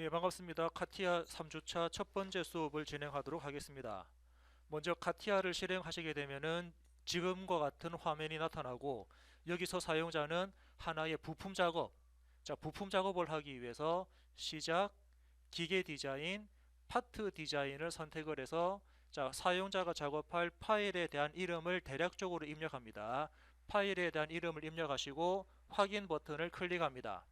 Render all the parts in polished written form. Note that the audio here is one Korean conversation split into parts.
예, 반갑습니다. 카티아 3주차 첫 번째 수업을 진행하도록 하겠습니다. 먼저 카티아를 실행하시게 되면은 지금과 같은 화면이 나타나고 여기서 사용자는 하나의 부품 작업, 부품 작업을 하기 위해서 시작, 기계 디자인, 파트 디자인을 선택을 해서 사용자가 작업할 파일에 대한 이름을 대략적으로 입력합니다. 파일에 대한 이름을 입력하시고 확인 버튼을 클릭합니다.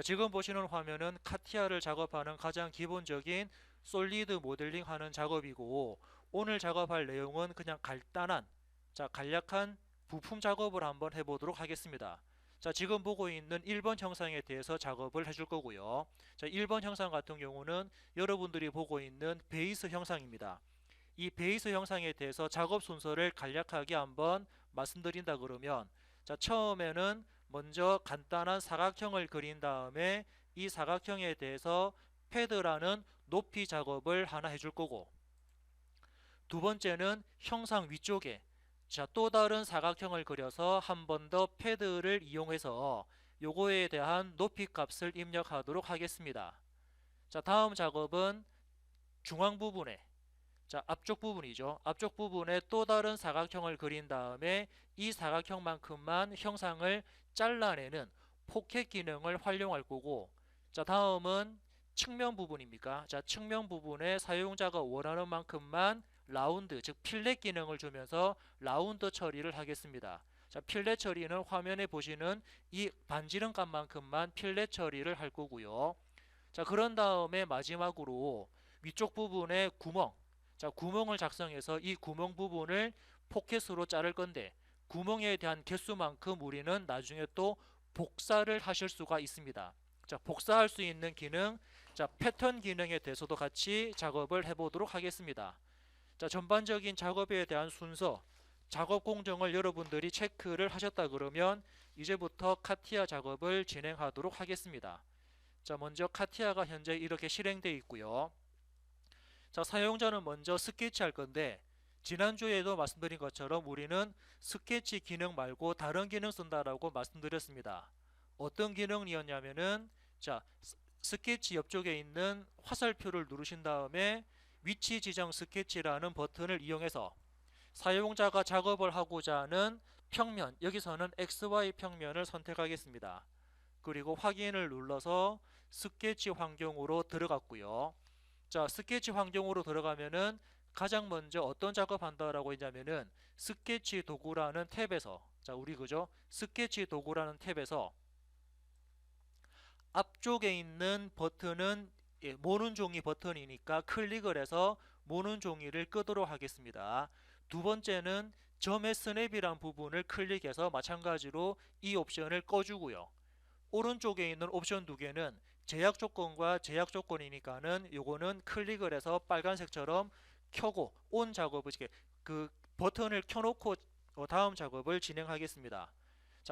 지금 보시는 화면은 카티아를 작업하는 가장 기본적인 솔리드 모델링 하는 작업이고, 오늘 작업할 내용은 그냥 간단한 간략한 부품 작업을 한번 해보도록 하겠습니다. 지금 보고 있는 1번 형상에 대해서 작업을 해줄 거고요. 1번 형상 같은 경우는 여러분들이 보고 있는 베이스 형상입니다. 이 베이스 형상에 대해서 작업 순서를 간략하게 한번 말씀드린다 그러면, 처음에는 먼저 간단한 사각형을 그린 다음에 이 사각형에 대해서 패드라는 높이 작업을 하나 해줄 거고, 두 번째는 형상 위쪽에 또 다른 사각형을 그려서 한 번 더 패드를 이용해서 요거에 대한 높이 값을 입력하도록 하겠습니다. 다음 작업은 중앙 부분에, 앞쪽 부분이죠. 앞쪽 부분에 또 다른 사각형을 그린 다음에 이 사각형만큼만 형상을 잘라내는 포켓 기능을 활용할 거고, 다음은 측면 부분입니까? 측면 부분에 사용자가 원하는 만큼만 라운드, 즉 필렛 기능을 주면서 라운드 처리를 하겠습니다. 필렛 처리는 화면에 보시는 이 반지름 값만큼만 필렛 처리를 할 거고요. 그런 다음에 마지막으로 위쪽 부분에 구멍을 작성해서 이 구멍 부분을 포켓으로 자를 건데, 구멍에 대한 개수만큼 우리는 나중에 또 복사를 하실 수가 있습니다. 복사할 수 있는 기능, 패턴 기능에 대해서도 같이 작업을 해보도록 하겠습니다. 전반적인 작업에 대한 순서, 작업 공정을 여러분들이 체크를 하셨다 그러면 이제부터 카티아 작업을 진행하도록 하겠습니다. 먼저 카티아가 현재 이렇게 실행되어 있고요. 사용자는 먼저 스케치 할 건데, 지난주에도 말씀드린 것처럼 우리는 스케치 기능 말고 다른 기능 쓴다라고 말씀드렸습니다. 어떤 기능이었냐면은, 스케치 옆쪽에 있는 화살표를 누르신 다음에 위치 지정 스케치라는 버튼을 이용해서 사용자가 작업을 하고자 하는 평면, 여기서는 XY 평면을 선택하겠습니다. 그리고 확인을 눌러서 스케치 환경으로 들어갔고요. 스케치 환경으로 들어가면은 가장 먼저 어떤 작업한다라고 했냐면은 스케치 도구라는 탭에서, 우리 그죠? 스케치 도구라는 탭에서 앞쪽에 있는 버튼은 모는 종이 버튼이니까 클릭을 해서 모는 종이를 끄도록 하겠습니다. 두 번째는 점의 스냅이란 부분을 클릭해서 마찬가지로 이 옵션을 꺼주고요. 오른쪽에 있는 옵션 두 개는 제약 조건과 제약 조건이니까는 요거는 클릭을 해서 빨간색처럼 켜고 온 작업을, 그 버튼을 켜놓고 다음 작업을 진행하겠습니다.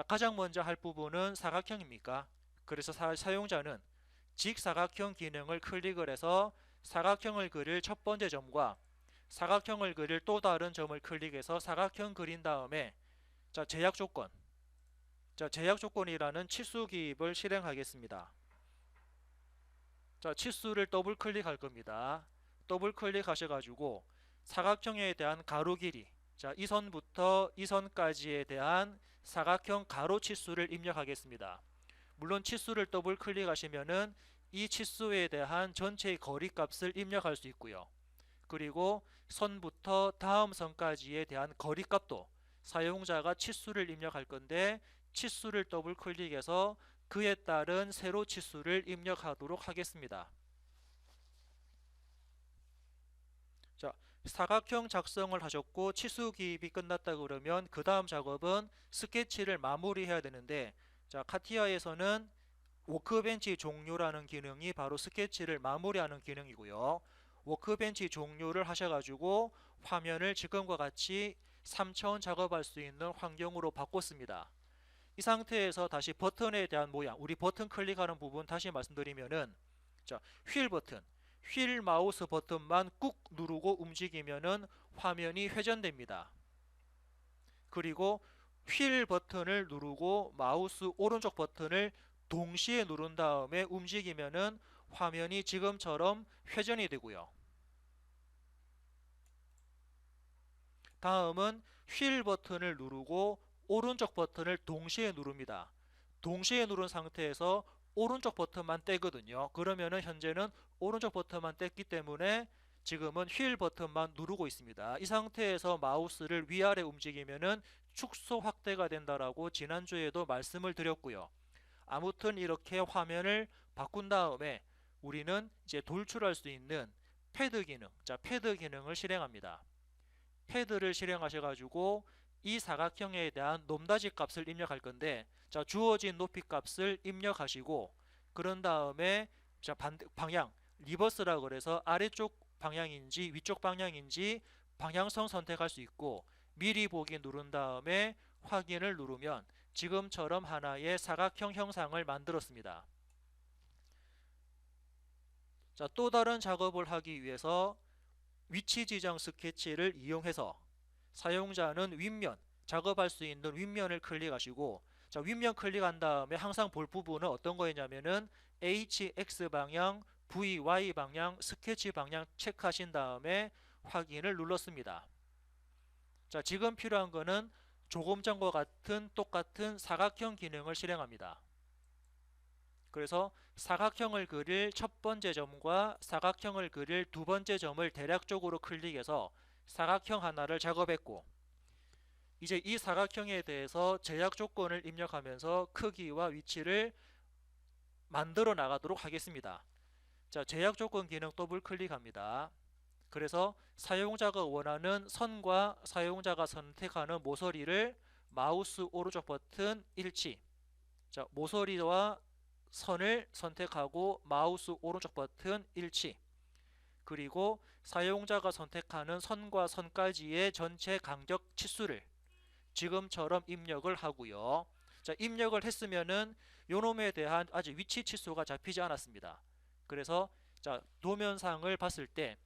가장 먼저 할 부분은 사각형입니까? 그래서 사용자는 직사각형 기능을 클릭을 해서 사각형을 그릴 첫 번째 점과 사각형을 그릴 또 다른 점을 클릭해서 사각형 그린 다음에 제약 조건, 제약 조건이라는 치수 기입을 실행하겠습니다. 치수를 더블 클릭할 겁니다. 더블 클릭하셔가지고 사각형에 대한 가로 길이, 이 선부터 이 선까지에 대한 사각형 가로 치수를 입력하겠습니다. 물론 치수를 더블 클릭하시면은 이 치수에 대한 전체의 거리 값을 입력할 수 있고요. 그리고 선부터 다음 선까지에 대한 거리 값도 사용자가 치수를 입력할 건데, 치수를 더블 클릭해서 그에 따른 세로 치수를 입력하도록 하겠습니다. 사각형 작성을 하셨고 치수 기입이 끝났다 그러면 그 다음 작업은 스케치를 마무리해야 되는데, 카티아에서는 워크벤치 종료라는 기능이 바로 스케치를 마무리하는 기능이고요. 워크벤치 종료를 하셔가지고 화면을 지금과 같이 3차원 작업할 수 있는 환경으로 바꿨습니다. 이 상태에서 다시 버튼에 대한 모양, 우리 버튼 클릭하는 부분 다시 말씀드리면은, 휠 버튼, 휠 마우스 버튼만 꾹 누르고 움직이면은 화면이 회전됩니다. 그리고 휠 버튼을 누르고 마우스 오른쪽 버튼을 동시에 누른 다음에 움직이면은 화면이 지금처럼 회전이 되고요. 다음은 휠 버튼을 누르고 오른쪽 버튼을 동시에 누릅니다. 동시에 누른 상태에서 오른쪽 버튼만 떼거든요. 그러면은 현재는 오른쪽 버튼만 뗐기 때문에 지금은 휠 버튼만 누르고 있습니다. 이 상태에서 마우스를 위아래 움직이면은 축소 확대가 된다라고 지난주에도 말씀을 드렸고요. 아무튼 이렇게 화면을 바꾼 다음에 우리는 이제 돌출할 수 있는 패드 기능, 패드 기능을 실행합니다. 패드를 실행하셔가지고 이 사각형에 대한 높낮이 값을 입력할 건데, 주어진 높이 값을 입력하시고, 그런 다음에 방향 리버스라 그래서 아래쪽 방향인지 위쪽 방향인지 방향성 선택할 수 있고, 미리 보기 누른 다음에 확인을 누르면 지금처럼 하나의 사각형 형상을 만들었습니다. 또 다른 작업을 하기 위해서 위치 지정 스케치를 이용해서 사용자는 윗면, 작업할 수 있는 윗면을 클릭하시고, 윗면 클릭한 다음에 항상 볼 부분은 어떤 거였냐면은 HX 방향, VY 방향, 스케치 방향 체크하신 다음에 확인을 눌렀습니다. 지금 필요한 거는 조금 전과 같은 똑같은 사각형 기능을 실행합니다. 그래서 사각형을 그릴 첫 번째 점과 사각형을 그릴 두 번째 점을 대략적으로 클릭해서 사각형 하나를 작업했고, 이제 이 사각형에 대해서 제약 조건을 입력하면서 크기와 위치를 만들어 나가도록 하겠습니다. 제약 조건 기능 더블 클릭합니다. 그래서 사용자가 원하는 선과 사용자가 선택하는 모서리를 마우스 오른쪽 버튼 일치, 모서리와 선을 선택하고 마우스 오른쪽 버튼 일치, 그리고 사용자가 선택하는 선과 선까지의 전체 간격 치수를 지금처럼 입력을 하고요. 입력을 했으면은 요놈에 대한 아직 위치 치수가 잡히지 않았습니다. 그래서 도면상을 봤을 때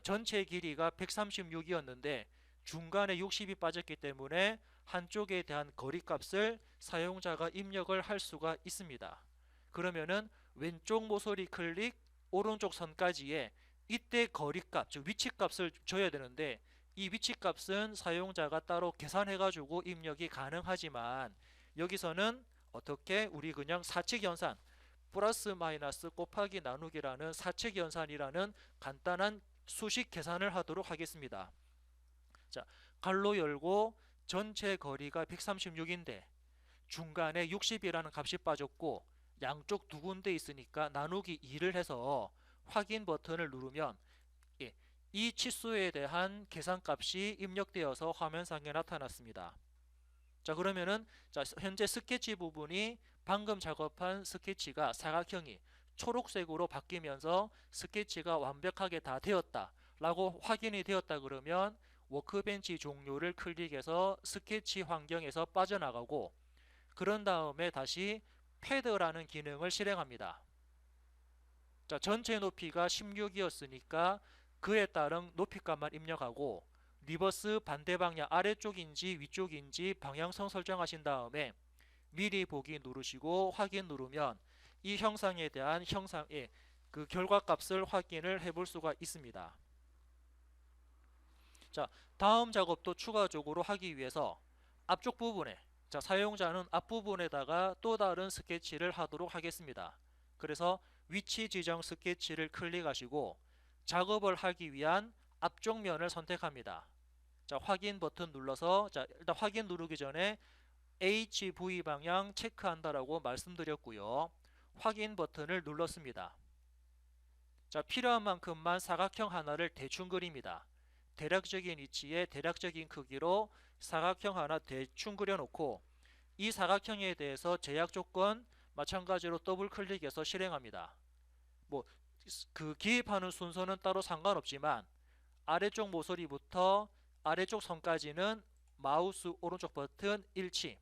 전체 길이가 136이었는데 중간에 60이 빠졌기 때문에 한쪽에 대한 거리값을 사용자가 입력을 할 수가 있습니다. 그러면은 왼쪽 모서리 클릭, 오른쪽 선까지의 이때 거리값, 즉 위치값을 줘야 되는데, 이 위치값은 사용자가 따로 계산해가지고 입력이 가능하지만, 여기서는 어떻게 우리 그냥 사칙연산, 플러스 마이너스 곱하기 나누기라는 사칙연산이라는 간단한 수식 계산을 하도록 하겠습니다. 갈로 열고 전체 거리가 136인데 중간에 60이라는 값이 빠졌고 양쪽 두 군데 있으니까 나누기 2를 해서 확인 버튼을 누르면 이 치수에 대한 계산값이 입력되어서 화면상에 나타났습니다. 그러면은 현재 스케치 부분이 방금 작업한 스케치가 사각형이 초록색으로 바뀌면서 스케치가 완벽하게 다 되었다 라고 확인이 되었다 그러면 워크벤치 종료를 클릭해서 스케치 환경에서 빠져나가고, 그런 다음에 다시 패드라는 기능을 실행합니다. 전체 높이가 16이었으니까 그에 따른 높이값만 입력하고, 리버스 반대 방향 아래쪽인지 위쪽인지 방향성 설정하신 다음에 미리 보기 누르시고 확인 누르면 이 형상에 대한 그 결과값을 확인을 해볼 수가 있습니다. 다음 작업도 추가적으로 하기 위해서 앞쪽 부분에, 사용자는 앞부분에다가 또 다른 스케치를 하도록 하겠습니다. 그래서 위치 지정 스케치를 클릭하시고 작업을 하기 위한 앞쪽 면을 선택합니다. 확인 버튼 눌러서, 일단 확인 누르기 전에 HV 방향 체크한다라고 말씀드렸고요. 확인 버튼을 눌렀습니다. 필요한 만큼만 사각형 하나를 대충 그립니다. 대략적인 위치에 대략적인 크기로 사각형 하나 대충 그려놓고, 이 사각형에 대해서 제약 조건 마찬가지로 더블 클릭해서 실행합니다. 그 기입하는 순서는 따로 상관없지만 아래쪽 모서리부터 아래쪽 선까지는 마우스 오른쪽 버튼 일치,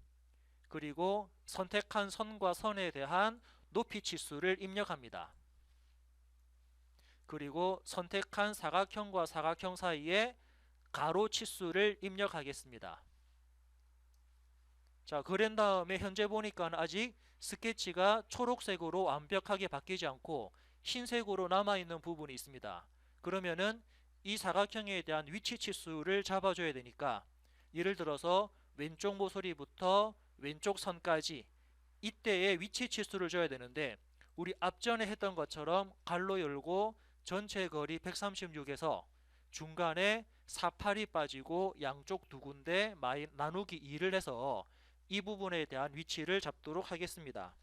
그리고 선택한 선과 선에 대한 높이 치수를 입력합니다. 그리고 선택한 사각형과 사각형 사이에 가로 치수를 입력하겠습니다. 자, 그런 다음에 현재 보니까 아직 스케치가 초록색으로 완벽하게 바뀌지 않고 흰색으로 남아있는 부분이 있습니다. 그러면은 이 사각형에 대한 위치 치수를 잡아줘야 되니까, 예를 들어서 왼쪽 모서리부터 왼쪽 선까지 이때의 위치 치수를 줘야 되는데, 우리 앞전에 했던 것처럼 괄호 열고 전체 거리 136에서 중간에 48이 빠지고 양쪽 두 군데 나누기 2를 해서 이 부분에 대한 위치를 잡도록 하겠습니다.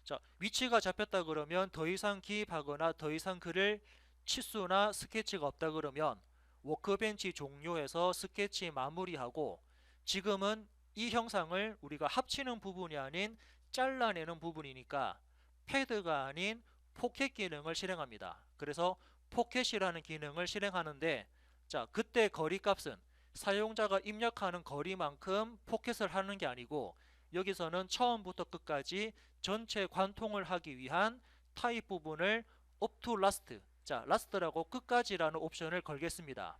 자, 위치가 잡혔다 그러면 더 이상 기입하거나 더 이상 그릴 치수나 스케치가 없다 그러면 워크벤치 종료해서 스케치 마무리하고, 지금은 이 형상을 우리가 합치는 부분이 아닌 잘라내는 부분이니까 패드가 아닌 포켓 기능을 실행합니다. 그래서 포켓이라는 기능을 실행하는데, 자, 그때 거리 값은 사용자가 입력하는 거리만큼 포켓을 하는 게 아니고, 여기서는 처음부터 끝까지 전체 관통을 하기 위한 타입 부분을 up to last, 자, last라고 끝까지라는 옵션을 걸겠습니다.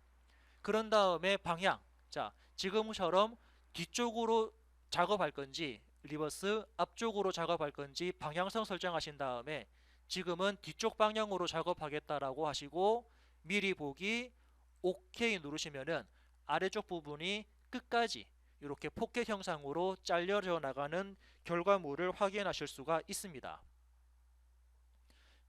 그런 다음에 방향, 자, 지금처럼 뒤쪽으로 작업할 건지 리버스 앞쪽으로 작업할 건지 방향성 설정하신 다음에 지금은 뒤쪽 방향으로 작업하겠다라고 하시고 미리 보기 OK 누르시면은 아래쪽 부분이 끝까지 이렇게 포켓 형상으로 잘려져 나가는 결과물을 확인하실 수가 있습니다.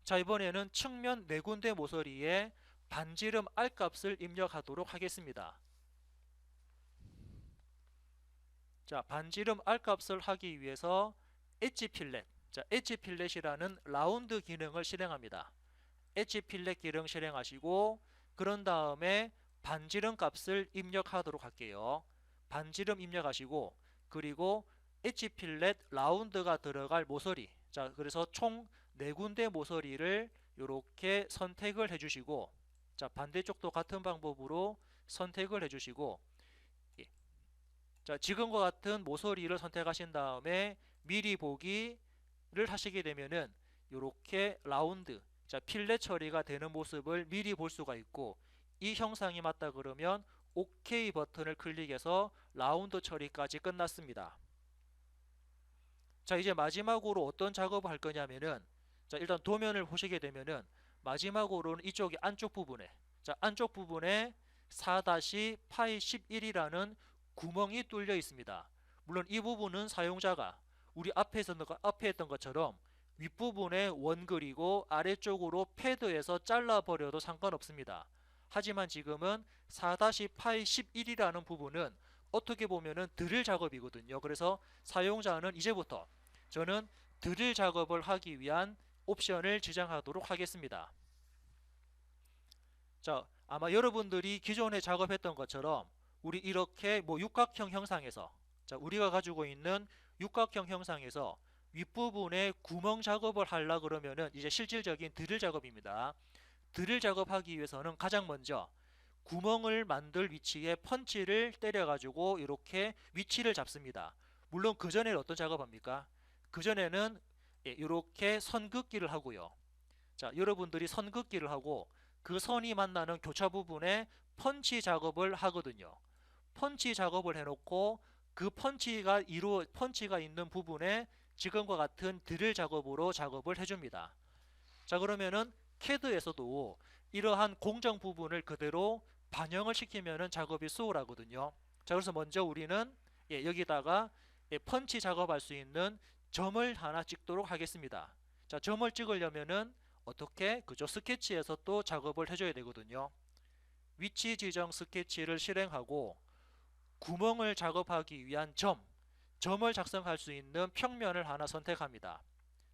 자, 이번에는 측면 4군데 모서리에 반지름 R 값을 입력하도록 하겠습니다. 자, 반지름 R 값을 하기 위해서 엣지 필렛, 자, 엣지 필렛이라는 라운드 기능을 실행합니다. 엣지 필렛 기능 실행하시고 그런 다음에 반지름 값을 입력하도록 할게요. 반지름 입력하시고 그리고 엣지 필렛 라운드가 들어갈 모서리, 자, 그래서 총 4군데 모서리를 이렇게 선택을 해주시고, 자, 반대쪽도 같은 방법으로 선택을 해주시고, 예. 자, 지금과 같은 모서리를 선택하신 다음에 미리 보기를 하시게 되면은 이렇게 라운드, 자, 필렛 처리가 되는 모습을 미리 볼 수가 있고, 이 형상이 맞다 그러면 OK 버튼을 클릭해서 라운드 처리까지 끝났습니다. 자, 이제 마지막으로 어떤 작업을 할 거냐면은, 자, 일단 도면을 보시게 되면은 마지막으로는 이쪽 안쪽 부분에, 자, 안쪽 부분에 4-파이 11이라는 구멍이 뚫려 있습니다. 물론 이 부분은 사용자가 우리 앞에 했던 것처럼 윗부분에 원 그리고 아래쪽으로 패드에서 잘라버려도 상관없습니다. 하지만 지금은 4-파이 11이라는 부분은 어떻게 보면은 드릴 작업이거든요. 그래서 사용자는 이제부터 저는 드릴 작업을 하기 위한 옵션을 지정하도록 하겠습니다. 자, 아마 여러분들이 기존에 작업했던 것처럼 우리 이렇게 육각형 형상에서, 자, 우리가 가지고 있는 육각형 형상에서 윗부분에 구멍 작업을 하려 그러면은 이제 실질적인 드릴 작업입니다. 드릴 작업하기 위해서는 가장 먼저 구멍을 만들 위치에 펀치를 때려 가지고 이렇게 위치를 잡습니다. 물론 그 전에는 어떤 작업합니까? 그 전에는 이렇게 선긋기를 하고요. 자, 여러분들이 선긋기를 하고 그 선이 만나는 교차 부분에 펀치 작업을 하거든요. 펀치 작업을 해놓고 그 펀치가 있는 부분에 지금과 같은 드릴 작업으로 작업을 해줍니다. 자, 그러면은 CAD에서도 이러한 공정 부분을 그대로 반영을 시키면은 작업이 수월하거든요. 자, 그래서 먼저 우리는 여기다가 펀치 작업할 수 있는 점을 하나 찍도록 하겠습니다. 자, 점을 찍으려면은 어떻게? 그저 스케치에서 또 작업을 해줘야 되거든요. 위치 지정 스케치를 실행하고 구멍을 작업하기 위한 점을 작성할 수 있는 평면을 하나 선택합니다.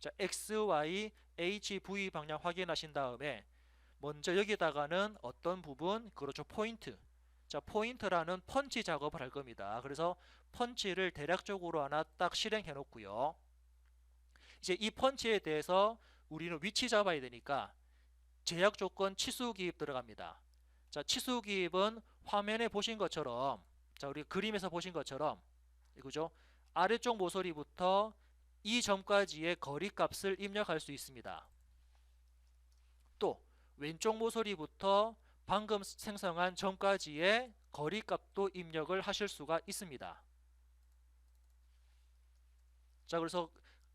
자, X, Y, H, V 방향 확인하신 다음에 먼저 여기다가는 어떤 부분, 그렇죠, 포인트. 자, 포인트라는 펀치 작업을 할 겁니다. 그래서 펀치를 대략적으로 하나 딱 실행해 놓고요. 이제 이 펀치에 대해서 우리는 위치 잡아야 되니까 제약 조건 치수 기입 들어갑니다. 자, 치수 기입은 화면에 보신 것처럼, 자, 우리 그림에서 보신 것처럼, 그죠? 아래쪽 모서리부터 이 점까지의 거리 값을 입력할 수 있습니다. 또 왼쪽 모서리부터 방금 생성한 점까지의 거리 값도 입력을 하실 수가 있습니다. 자, 그래서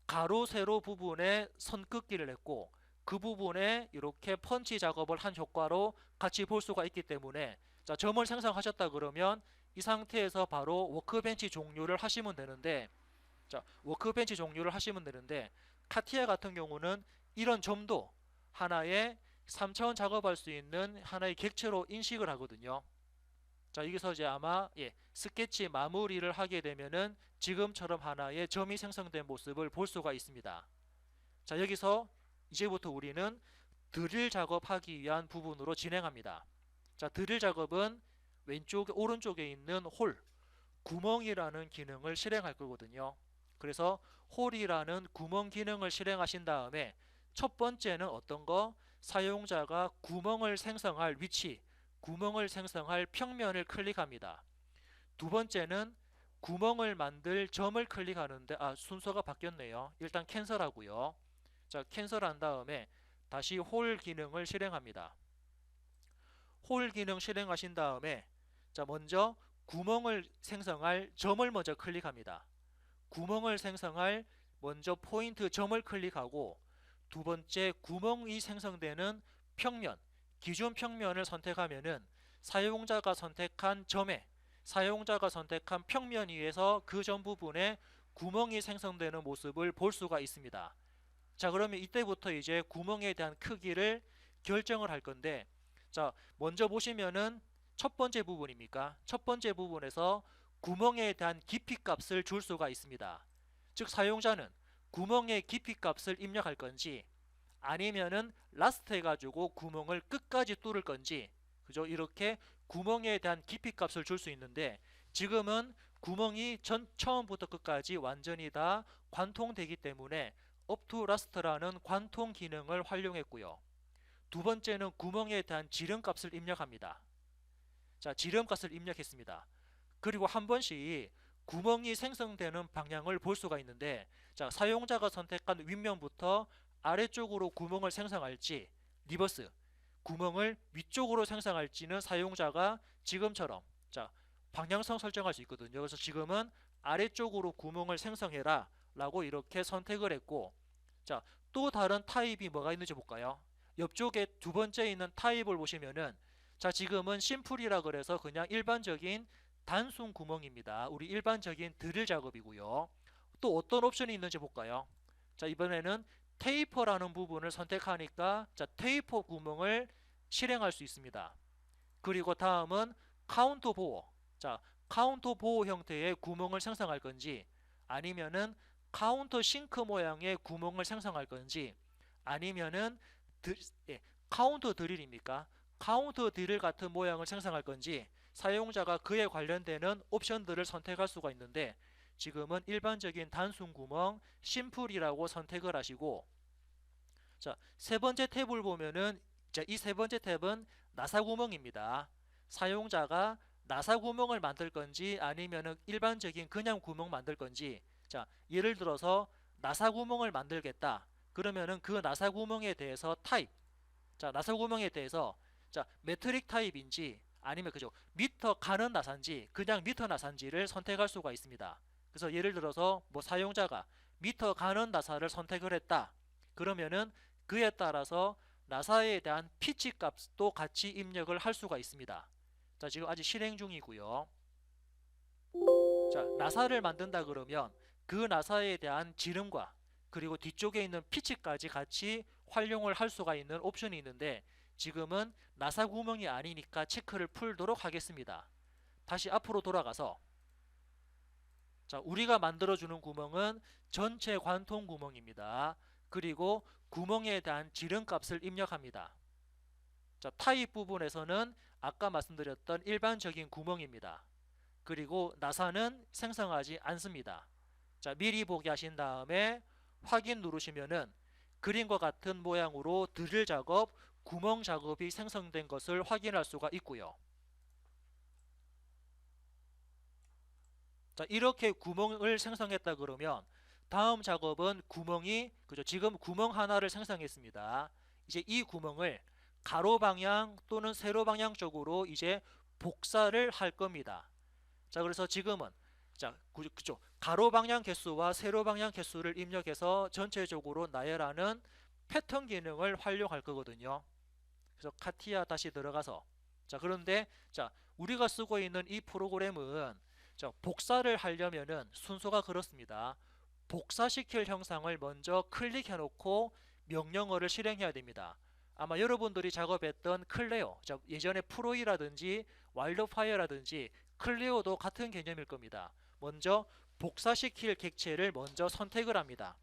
가로 세로 부분에 선긋기를 했고 그 부분에 이렇게 펀치 작업을 한 효과로 같이 볼 수가 있기 때문에, 자, 점을 생성하셨다 그러면 이 상태에서 바로 워크벤치 종료를 하시면 되는데, 자, 워크벤치 종료를 하시면 되는데 카티아 같은 경우는 이런 점도 하나의 3차원 작업할 수 있는 하나의 객체로 인식을 하거든요. 자, 여기서 이제 아마 스케치 마무리를 하게 되면은 지금처럼 하나의 점이 생성된 모습을 볼 수가 있습니다. 자, 여기서 이제부터 우리는 드릴 작업하기 위한 부분으로 진행합니다. 자, 드릴 작업은 오른쪽에 있는 홀, 구멍이라는 기능을 실행할 거거든요. 그래서 홀이라는 구멍 기능을 실행하신 다음에 첫 번째는 어떤 거? 사용자가 구멍을 생성할 위치, 구멍을 생성할 평면을 클릭합니다. 두 번째는 구멍을 만들 점을 클릭하는데, 순서가 바뀌었네요. 일단 캔슬하고요. 자, 캔슬한 다음에 다시 홀 기능을 실행합니다. 홀 기능 실행하신 다음에, 자, 먼저 구멍을 생성할 점을 먼저 클릭합니다. 구멍을 생성할 먼저 포인트 점을 클릭하고, 두 번째 구멍이 생성되는 평면, 기존 평면을 선택하면은 사용자가 선택한 점에, 사용자가 선택한 평면 위에서 그 점 부분에 구멍이 생성되는 모습을 볼 수가 있습니다. 자, 그러면 이때부터 이제 구멍에 대한 크기를 결정을 할 건데, 자, 먼저 보시면은 첫 번째 부분입니까? 첫 번째 부분에서 구멍에 대한 깊이 값을 줄 수가 있습니다. 즉, 사용자는 구멍의 깊이 값을 입력할 건지 아니면은 라스트 해가지고 구멍을 끝까지 뚫을 건지, 그죠? 이렇게 구멍에 대한 깊이 값을 줄 수 있는데, 지금은 구멍이 처음부터 끝까지 완전히 다 관통되기 때문에 up to last라는 관통 기능을 활용했고요. 두 번째는 구멍에 대한 지름값을 입력합니다. 자, 지름값을 입력했습니다. 그리고 한 번씩 구멍이 생성되는 방향을 볼 수가 있는데, 자, 사용자가 선택한 윗면부터 아래쪽으로 구멍을 생성할지, 리버스, 구멍을 위쪽으로 생성할지는 사용자가 지금처럼, 자, 방향성 설정할 수 있거든요. 그래서 지금은 아래쪽으로 구멍을 생성해라 라고 이렇게 선택을 했고, 자, 또 다른 타입이 뭐가 있는지 볼까요? 옆쪽에 두 번째 있는 타입을 보시면은, 자, 지금은 심플이라 그래서 그냥 일반적인 단순 구멍입니다. 우리 일반적인 드릴 작업이고요. 또 어떤 옵션이 있는지 볼까요? 자, 이번에는 테이퍼라는 부분을 선택하니까, 자, 테이퍼 구멍을 실행할 수 있습니다. 그리고 다음은 카운터 보호. 자, 카운터 보호 형태의 구멍을 생성할 건지, 아니면은 카운터 싱크 모양의 구멍을 생성할 건지, 아니면은 카운터 드릴입니까? 카운터 드릴 같은 모양을 생성할 건지, 사용자가 그에 관련되는 옵션들을 선택할 수가 있는데, 지금은 일반적인 단순 구멍 심플이라고 선택을 하시고, 자, 세 번째 탭을 보면은, 자, 이 세 번째 탭은 나사 구멍입니다. 사용자가 나사 구멍을 만들 건지 아니면은 일반적인 그냥 구멍 만들 건지, 자, 예를 들어서 나사 구멍을 만들겠다 그러면은 그 나사 구멍에 대해서 타입, 자, 나사 구멍에 대해서, 자, 메트릭 타입인지 아니면 그죠, 미터 가는 나사인지 그냥 미터 나사인지를 선택할 수가 있습니다. 그래서 예를 들어서 뭐 사용자가 미터 가는 나사를 선택을 했다 그러면은 그에 따라서 나사에 대한 피치 값도 같이 입력을 할 수가 있습니다. 자, 지금 아직 실행 중이고요. 자, 나사를 만든다 그러면 그 나사에 대한 지름과 그리고 뒤쪽에 있는 피치까지 같이 활용을 할 수가 있는 옵션이 있는데, 지금은 나사 구멍이 아니니까 체크를 풀도록 하겠습니다. 다시 앞으로 돌아가서, 자, 우리가 만들어주는 구멍은 전체 관통 구멍입니다. 그리고 구멍에 대한 지름값을 입력합니다. 자, 타입 부분에서는 아까 말씀드렸던 일반적인 구멍입니다. 그리고 나사는 생성하지 않습니다. 자, 미리 보기 하신 다음에 확인 누르시면은 그림과 같은 모양으로 드릴 작업, 구멍 작업이 생성된 것을 확인할 수가 있고요. 자, 이렇게 구멍을 생성했다 그러면 다음 작업은 구멍이, 그죠, 지금 구멍 하나를 생성했습니다. 이제 이 구멍을 가로 방향 또는 세로 방향 쪽으로 이제 복사를 할 겁니다. 자, 그래서 지금은, 자, 그죠. 가로 방향 개수와 세로 방향 개수를 입력해서 전체적으로 나열하는 패턴 기능을 활용할 거거든요. 그래서 카티아 다시 들어가서, 자, 그런데 자, 우리가 쓰고 있는 이 프로그램은 자, 복사를 하려면은 순서가 그렇습니다. 복사시킬 형상을 먼저 클릭해 놓고 명령어를 실행해야 됩니다. 아마 여러분들이 작업했던 클레어, 예전에 프로이라든지 와일드파이어라든지 클레어도 같은 개념일 겁니다. 먼저 복사시킬 객체를 먼저 선택을 합니다.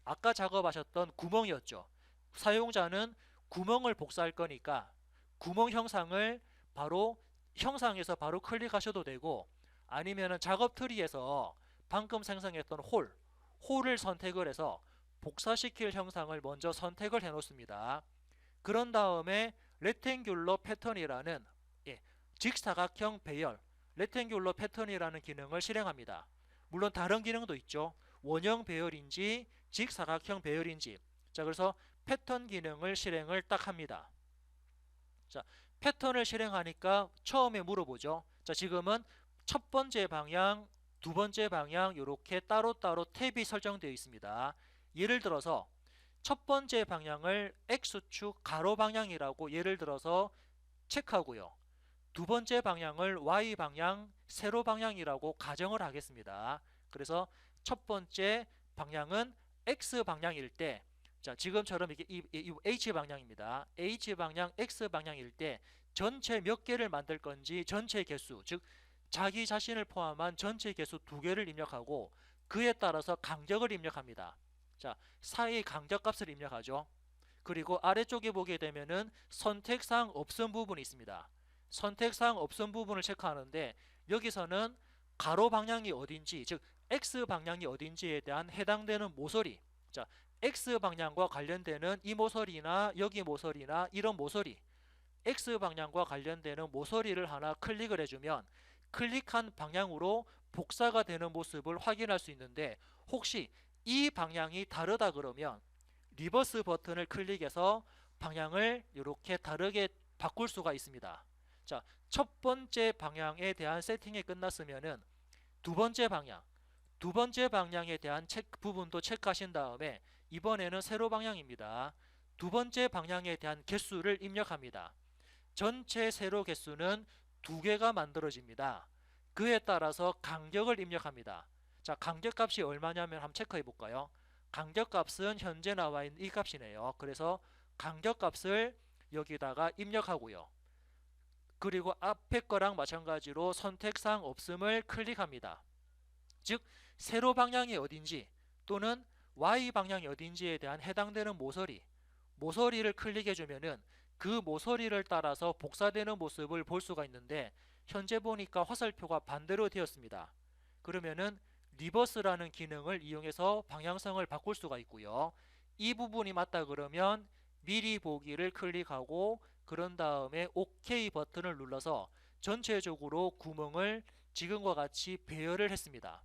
아까 작업하셨던 구멍이었죠. 사용자는 구멍을 복사할 거니까 구멍 형상을 바로 형상에서 바로 클릭하셔도 되고, 아니면은 작업 트리에서 방금 생성했던 홀을 선택을 해서 복사시킬 형상을 먼저 선택을 해 놓습니다. 그런 다음에 레탱귤러 패턴이라는 직사각형 배열, 레탱귤러 패턴이라는 기능을 실행합니다. 물론 다른 기능도 있죠. 원형 배열인지 직사각형 배열인지. 자, 그래서 패턴 기능을 실행을 딱 합니다. 자, 패턴을 실행하니까 처음에 물어보죠. 자, 지금은 첫 번째 방향, 두 번째 방향 이렇게 따로따로 탭이 설정되어 있습니다. 예를 들어서 첫 번째 방향을 X축 가로 방향이라고 예를 들어서 체크하고요. 두 번째 방향을 Y 방향, 세로 방향이라고 가정을 하겠습니다. 그래서 첫 번째 방향은 X 방향일 때, 자, 지금처럼 이게 이 H 방향입니다. H 방향, X 방향일 때 전체 몇 개를 만들 건지 전체 개수, 즉 자기 자신을 포함한 전체 개수 2개를 입력하고 그에 따라서 간격을 입력합니다. 자, 사이 간격값을 입력하죠. 그리고 아래쪽에 보게 되면은 선택사항 없음 부분이 있습니다. 선택사항 없음 부분을 체크하는데 여기서는 가로 방향이 어딘지, 즉 X 방향이 어딘지에 대한 해당되는 모서리, 자, X 방향과 관련되는 이 모서리나 여기 모서리나 이런 모서리, X 방향과 관련되는 모서리를 하나 클릭을 해주면 클릭한 방향으로 복사가 되는 모습을 확인할 수 있는데, 혹시 이 방향이 다르다 그러면 리버스 버튼을 클릭해서 방향을 이렇게 다르게 바꿀 수가 있습니다. 자, 첫 번째 방향에 대한 세팅이 끝났으면은 두 번째 방향에 대한 부분도 체크하신 다음에 이번에는 세로 방향입니다. 두 번째 방향에 대한 개수를 입력합니다. 전체 세로 개수는 2개가 만들어집니다. 그에 따라서 간격을 입력합니다. 자, 간격값이 얼마냐면 한번 체크해 볼까요? 간격값은 현재 나와 있는 이 값이네요. 그래서 간격값을 여기다가 입력하고요. 그리고 앞에 거랑 마찬가지로 선택사항 없음을 클릭합니다. 즉 세로 방향이 어딘지 또는 Y 방향이 어딘지에 대한 해당되는 모서리를 클릭해 주면은 그 모서리를 따라서 복사되는 모습을 볼 수가 있는데, 현재 보니까 화살표가 반대로 되었습니다. 그러면은 리버스라는 기능을 이용해서 방향성을 바꿀 수가 있고요. 이 부분이 맞다 그러면 미리 보기를 클릭하고 그런 다음에 OK 버튼을 눌러서 전체적으로 구멍을 지금과 같이 배열을 했습니다.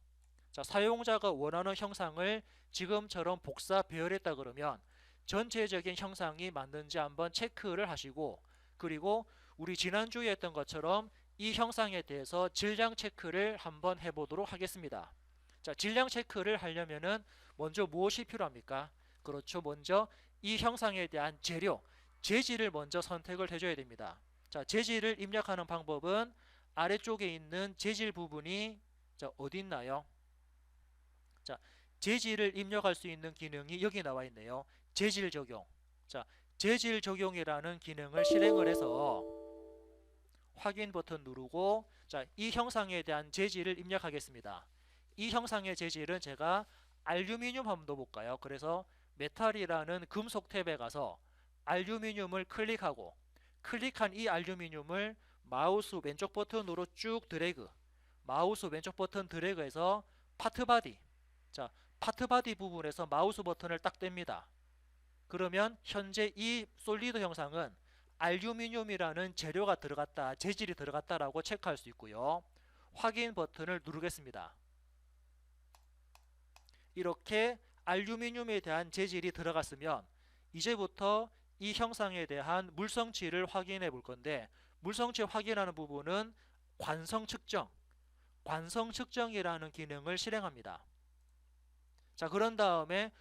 자, 사용자가 원하는 형상을 지금처럼 복사 배열했다 그러면 전체적인 형상이 맞는지 한번 체크를 하시고, 그리고 우리 지난주에 했던 것처럼 이 형상에 대해서 질량 체크를 한번 해보도록 하겠습니다. 자, 질량 체크를 하려면은 먼저 무엇이 필요합니까? 그렇죠. 먼저 이 형상에 대한 재질을 먼저 선택을 해줘야 됩니다. 자, 재질을 입력하는 방법은 아래쪽에 있는 재질 부분이 어디 있나요? 자, 재질을 입력할 수 있는 기능이 여기 나와 있네요. 재질 적용. 자, 재질 적용이라는 기능을 실행을 해서 확인 버튼 누르고, 자, 이 형상에 대한 재질을 입력하겠습니다. 이 형상의 재질은 제가 알루미늄 한번 넣어볼까요? 그래서 메탈이라는 금속 탭에 가서 알루미늄을 클릭하고, 클릭한 이 알루미늄을 마우스 왼쪽 버튼으로 쭉 드래그, 마우스 왼쪽 버튼 드래그해서 파트 바디, 자, 파트 바디 부분에서 마우스 버튼을 딱 뗍니다. 그러면 현재 이 솔리드 형상은 알루미늄이라는 재료가 들어갔다, 재질이 들어갔다라고 체크할 수 있고요. 확인 버튼을 누르겠습니다. 이렇게 알루미늄에 대한 재질이 들어갔으면 이제부터 이 형상에 대한 물성치를 확인해 볼 건데, 물성치 확인하는 부분은 관성 측정, 관성 측정이라는 기능을 실행합니다. 자, 그런 다음에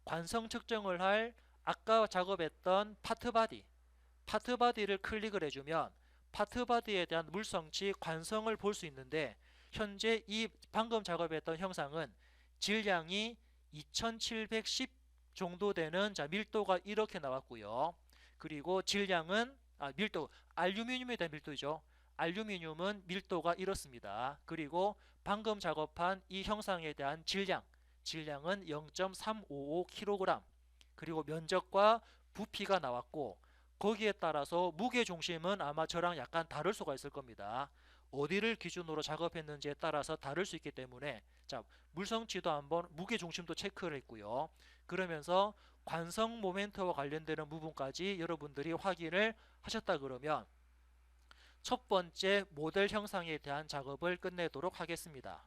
관성 측정을 할 아까 작업했던 파트 바디를 클릭을 해주면 파트 바디에 대한 물성치 관성을 볼 수 있는데, 현재 이 방금 작업했던 형상은 질량이 2710 정도 되는, 자, 밀도가 이렇게 나왔고요. 그리고 질량은 밀도, 알루미늄에 대한 밀도죠. 알루미늄은 밀도가 이렇습니다. 그리고 방금 작업한 이 형상에 대한 질량은 0.355kg, 그리고 면적과 부피가 나왔고, 거기에 따라서 무게 중심은 아마 저랑 약간 다를 수가 있을 겁니다. 어디를 기준으로 작업했는지에 따라서 다를 수 있기 때문에, 자, 물성치도 한번, 무게 중심도 체크를 했고요. 그러면서 관성 모멘트와 관련되는 부분까지 여러분들이 확인을 하셨다 그러면 첫 번째 모델 형상에 대한 작업을 끝내도록 하겠습니다.